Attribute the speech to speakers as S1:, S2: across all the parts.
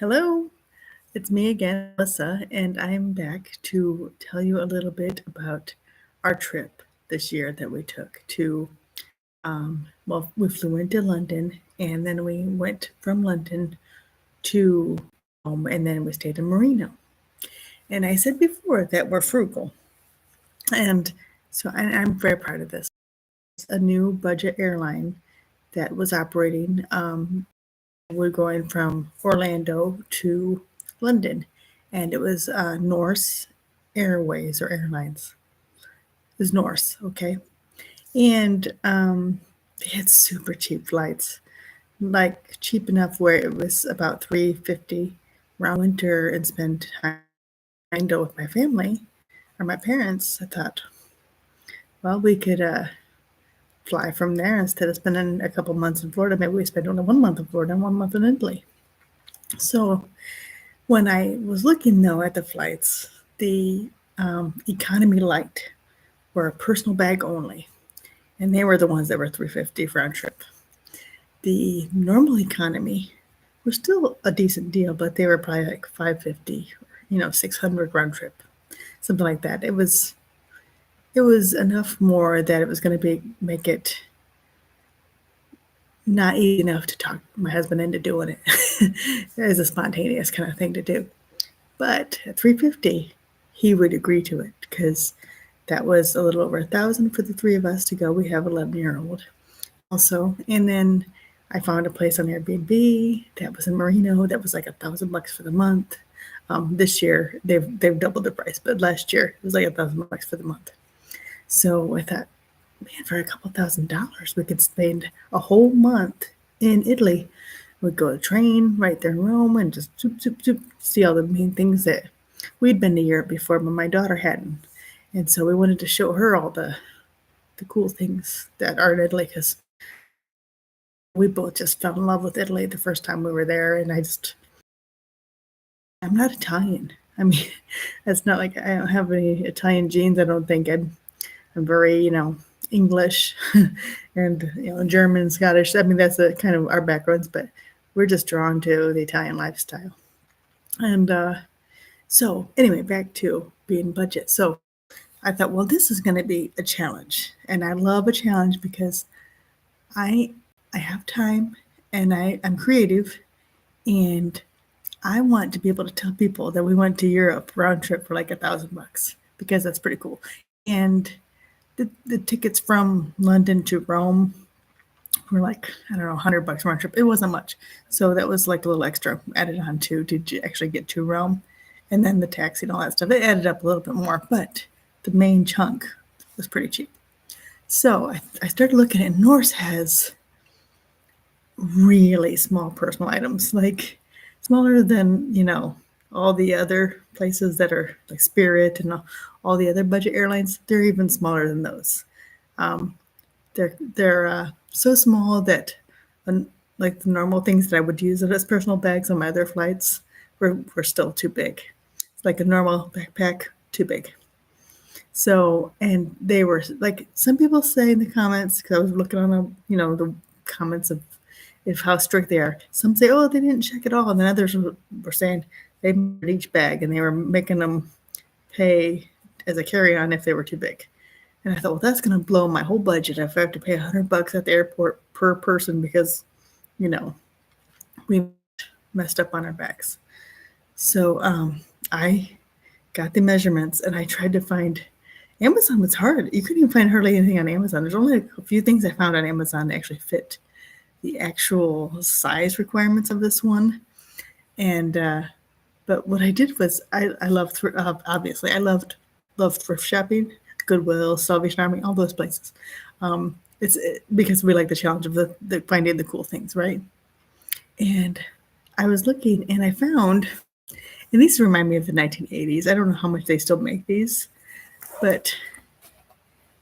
S1: Hello, it's me again, Melissa, and I'm back to tell you a little bit about our trip this year that we took to, well, we flew into London and then we went from London to home and then we stayed in Marino. And I said before that we're frugal. And I'm very proud of this. It's a new budget airline that was operating. We're going from Orlando to London, and it was Norse Airways or Airlines. It was Norse, okay, and they had super cheap flights, like cheap enough where it was about 350 around winter and spend time in Orlando with my family or my parents. I thought, well, we could fly from there instead of spending a couple months in Florida. Maybe we spend only 1 month in Florida and 1 month in Italy. So when I was looking though at the flights, the economy light were a personal bag only, and they were the ones that were 350 round trip. The normal economy was still a decent deal, but they were probably like 550, 600 round trip, something like that. It was enough more that it was going to be make it not easy enough to talk my husband into doing it. It was a spontaneous kind of thing to do. But at 350, he would agree to it because that was a little over 1,000 for the three of us to go. We have 11-year-old also, and then I found a place on Airbnb that was in Marino that was like $1,000 for the month. This year they've doubled the price, but last year it was like $1,000 for the month. So I thought, man, for a couple $1,000, we could spend a whole month in Italy. We'd go to train right there in Rome and just see all the main things that we'd been to Europe before, but my daughter hadn't. And so we wanted to show her all the cool things that are in Italy because we both just fell in love with Italy the first time we were there. And I'm not Italian. I mean, it's not like I don't have any Italian genes. I don't think I'm very, English and, German, Scottish. I mean, that's the kind of our backgrounds, but we're just drawn to the Italian lifestyle. And so, anyway, back to being budget. So, I thought, well, this is going to be a challenge, and I love a challenge because I I have time and I'm creative, and I want to be able to tell people that we went to Europe round trip for like $1,000 because that's pretty cool. And the tickets from London to Rome were like, I don't know, $100 round trip. It wasn't much. So that was like a little extra added on to actually get to Rome. And then the taxi and all that stuff. It added up a little bit more, but the main chunk was pretty cheap. So I started looking at Norse has really small personal items, like smaller than, all the other places that are like Spirit and all the other budget airlines. They're even smaller than those. Um, they're so small that like the normal things that I would use as personal bags on my other flights were still too big. It's like a normal backpack, too big. So, and they were like some people say in the comments because I was looking on the comments of if how strict they are. Some say, oh, they didn't check at all, and then others were saying they measured each bag and they were making them pay as a carry-on if they were too big. And I thought, well, that's going to blow my whole budget if I have to pay $100 at the airport per person because, you know, we messed up on our bags. So I got the measurements and I tried to find. Amazon was hard. You couldn't even find hardly anything on Amazon. There's only a few things I found on Amazon that actually fit the actual size requirements of this one. And but what I did was I loved obviously I loved thrift shopping, Goodwill, Salvation Army, all those places. Because we like the challenge of the finding the cool things, right? And I was looking and I found, and these remind me of the 1980s. I don't know how much they still make these, but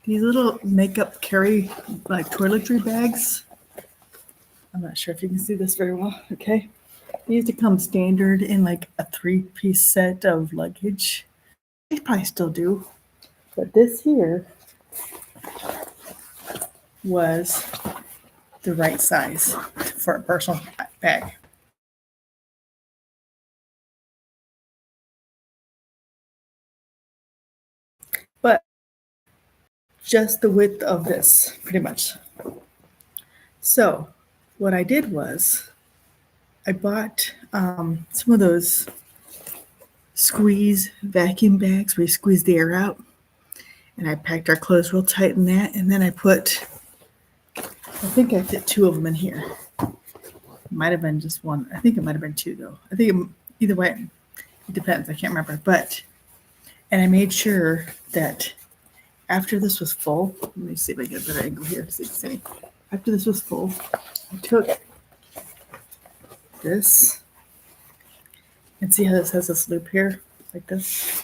S1: these little makeup carry like toiletry bags. I'm not sure if you can see this very well. Okay. They used to come standard in like a 3-piece set of luggage. They probably still do. But this here was the right size for a personal bag. just the width of this, pretty much. So what I did was I bought some of those squeeze vacuum bags where you squeeze the air out. And I packed our clothes real tight in that. And then I think I fit 2 of them in here. Might have been just one. I think it might have been 2 though. I think either way, it depends. I can't remember. And I made sure that after this was full, let me see if I get a better angle here. See. After this was full, I took this, and see how this has this loop here, like this?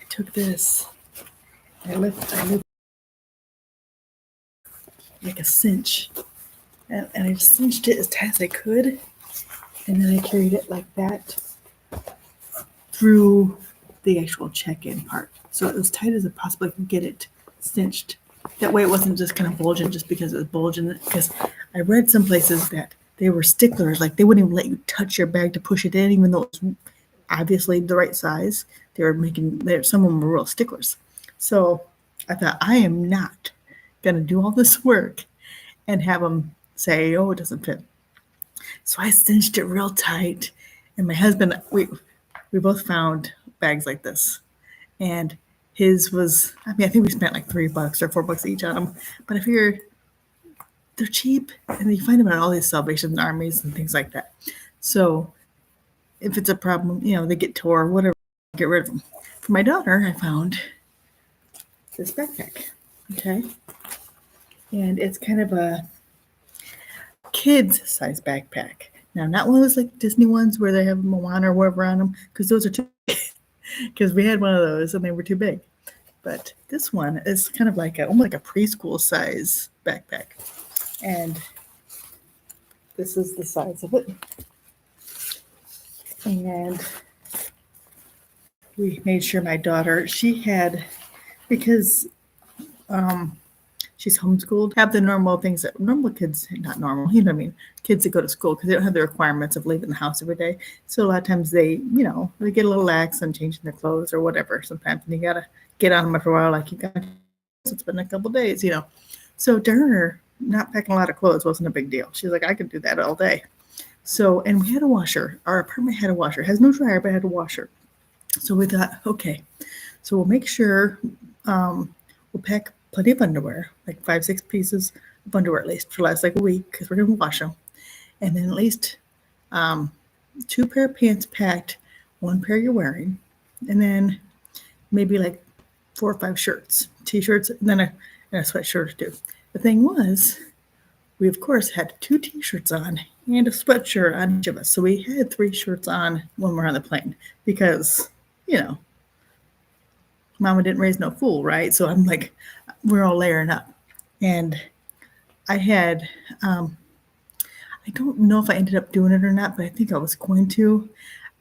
S1: I took this, and I looped like a cinch, and I just cinched it as tight as I could, and then I carried it like that through the actual check-in part. So it was tight as I possibly could get it cinched. That way it wasn't just kind of bulging just because it was bulging. Because I read some places that they were sticklers, like they wouldn't even let you touch your bag to push it in, even though it was obviously the right size. Some of them were real sticklers. So I thought, I am not going to do all this work and have them say, oh, it doesn't fit. So I cinched it real tight. And my husband, we both found bags like this. And his was, I think we spent like $3 or $4 each on them. But I figured they're cheap and you find them at all these Salvation Armies and things like that. So if it's a problem, they get tore, whatever, get rid of them. For my daughter, I found this backpack. Okay. And it's kind of a kid's size backpack. Now, not one of those like Disney ones where they have Moana or whatever on them, because those are too big. Because we had one of those and they were too big. But this one is kind of like almost like a preschool size backpack. And this is the size of it. And we made sure my daughter, she had, because she's homeschooled, have the normal things that normal kids, not normal, you know what I mean, kids that go to school, because they don't have the requirements of leaving the house every day. So a lot of times they get a little lax on changing their clothes or whatever sometimes, and you got to get on them after a while, like it's been a couple days, So to her, not packing a lot of clothes wasn't a big deal. She's like, I could do that all day. So, and we had a washer. Our apartment had a washer. It has no dryer, but it had a washer. So we thought, okay, so we'll make sure we'll pack plenty of underwear, like 5-6 pieces of underwear at least for last like a week, because we're going to wash them. And then at least 2 pair of pants packed, 1 pair you're wearing, and then maybe like 4 or 5 shirts, t-shirts, and then a sweatshirt or 2. The thing was, we of course had 2 t-shirts on and a sweatshirt on each of us. So we had 3 shirts on when we're on the plane because, Mama didn't raise no fool, right? So I'm like, we're all layering up. And I had, I don't know if I ended up doing it or not, but I think I was going to.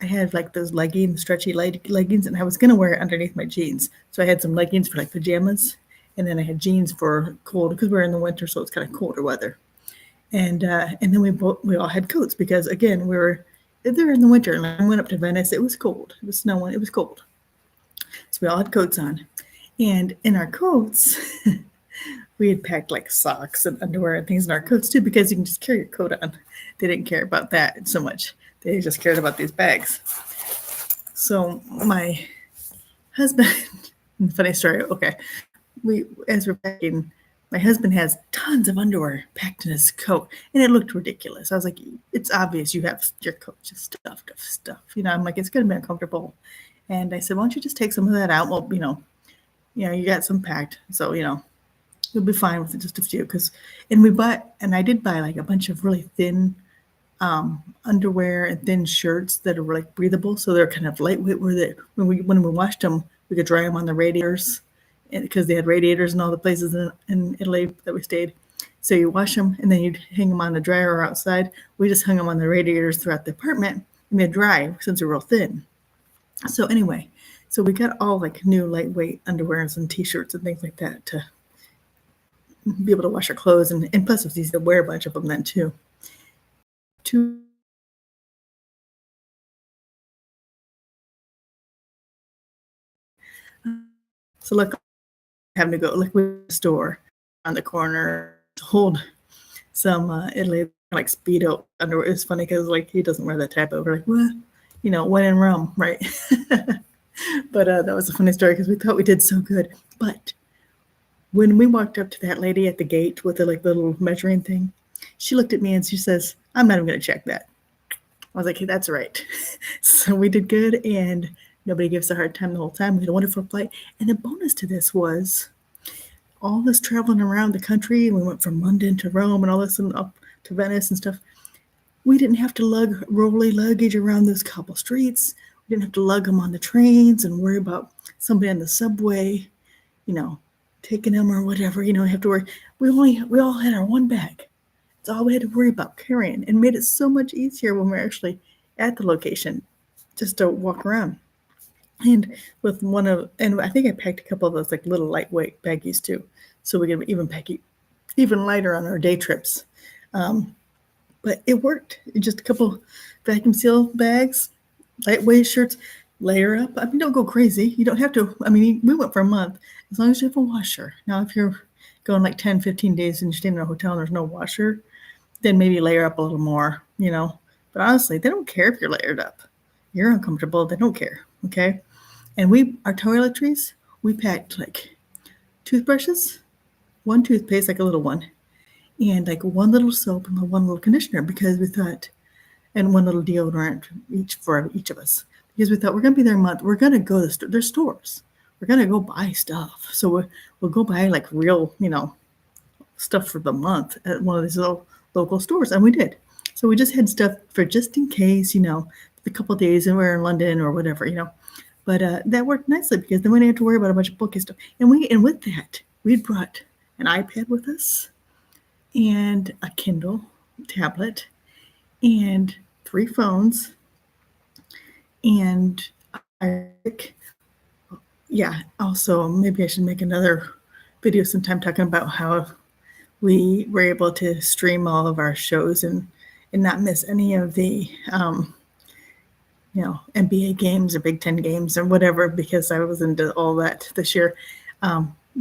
S1: I had like those leggings, stretchy leggings, and I was going to wear it underneath my jeans. So I had some leggings for like pajamas, and then I had jeans for cold, because we're in the winter, so it's kind of colder weather. And then we all had coats, because again, we were there in the winter, and I went up to Venice. It was cold. It was snowing. It was cold. So we all had coats on. And in our coats, we had packed like socks and underwear and things in our coats too, because you can just carry your coat on. They didn't care about that so much. They just cared about these bags. So my husband, funny story. Okay. As we're packing, my husband has tons of underwear packed in his coat, and it looked ridiculous. I was like, it's obvious you have your coat just stuffed with stuff. I'm like, it's going to be uncomfortable. And I said, why don't you just take some of that out? Well, you got some packed. So, you'll be fine with just a few. And I did buy like a bunch of really thin underwear and thin shirts that are like breathable. So they're kind of lightweight, when we washed them, we could dry them on the radiators, because they had radiators in all the places in Italy that we stayed. So you wash them and then you'd hang them on the dryer or outside. We just hung them on the radiators throughout the apartment, and they'd dry since they're real thin. So anyway, so we got all like new lightweight underwears and t-shirts and things like that to be able to wash our clothes. And plus it's easy to wear a bunch of them then too. So look, having to go like with the store on the corner to hold some Italy like Speedo underwear. It's funny because like he doesn't wear that type of. We're like, what? You know, when in Rome, right? But that was a funny story because we thought we did so good. But when we walked up to that lady at the gate with the like little measuring thing, she looked at me and she says, "I'm not even going to check that." I was like, "Hey, that's right." So we did good, and nobody gives us a hard time the whole time. We had a wonderful flight. And the bonus to this was all this traveling around the country. We went from London to Rome and all this and up to Venice and stuff. We didn't have to rolly luggage around those cobble streets. We didn't have to lug them on the trains and worry about somebody on the subway, you know, taking them or whatever. You know, have to worry. We all had our one bag. It's all we had to worry about carrying, and made it so much easier when we're actually at the location, just to walk around. And with and I think I packed a couple of those like little lightweight baggies too, so we could even pack even lighter on our day trips. But it worked. Just a couple vacuum seal bags, lightweight shirts, layer up. I mean, don't go crazy. You don't have to. I mean, we went for a month as long as you have a washer. Now, if you're going like 10, 15 days and you're staying in a hotel and there's no washer, then maybe layer up a little more, you know. But honestly, they don't care if you're layered up. You're uncomfortable. They don't care. Okay. And our toiletries, we packed like toothbrushes, one toothpaste, like a little one, and like one little soap and one little conditioner because we thought, and one little deodorant for each of us because we thought we're going to be there a month. We're going to go to there's stores. We're going to go buy stuff. So we'll go buy like real, you know, stuff for the month at one of these little local stores. And we did. So we just had stuff for just in case, you know, a couple of days and we're in London or whatever, you know. But that worked nicely because then we didn't have to worry about a bunch of booky stuff. And with that, we'd brought an iPad with us and a Kindle tablet and 3 phones. And also maybe I should make another video sometime talking about how we were able to stream all of our shows and not miss any of the you know, NBA games or Big Ten games or whatever, because I was into all that this year.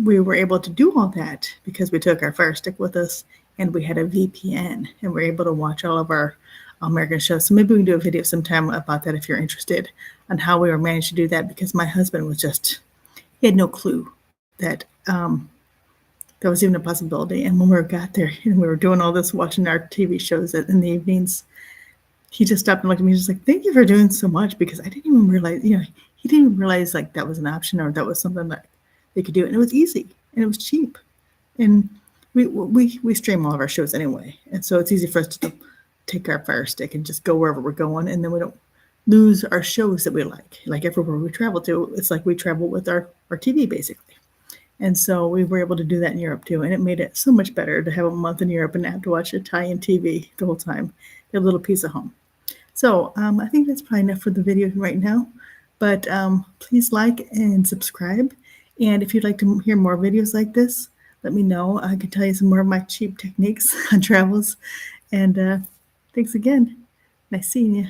S1: We were able to do all that because we took our Fire Stick with us and we had a VPN and we're able to watch all of our American shows. So maybe we can do a video sometime about that if you're interested on how we were managed to do that, because my husband was he had no clue that there was even a possibility. And when we got there and we were doing all this, watching our TV shows in the evenings, he just stopped and looked at me and was like, "Thank you for doing so much," because I didn't even realize, you know, he didn't even realize like that was an option or that was something that they could do. And it was easy and it was cheap. And we stream all of our shows anyway. And so it's easy for us to take our Fire Stick and just go wherever we're going. And then we don't lose our shows that we like. Like everywhere we travel to, it's like we travel with our TV basically. And so we were able to do that in Europe too. And it made it so much better to have a month in Europe and not have to watch Italian TV the whole time. Get a little piece of home. So I think that's probably enough for the video right now. But please like and subscribe. And if you'd like to hear more videos like this, let me know. I can tell you some more of my cheap techniques on travels. And thanks again. Nice seeing you.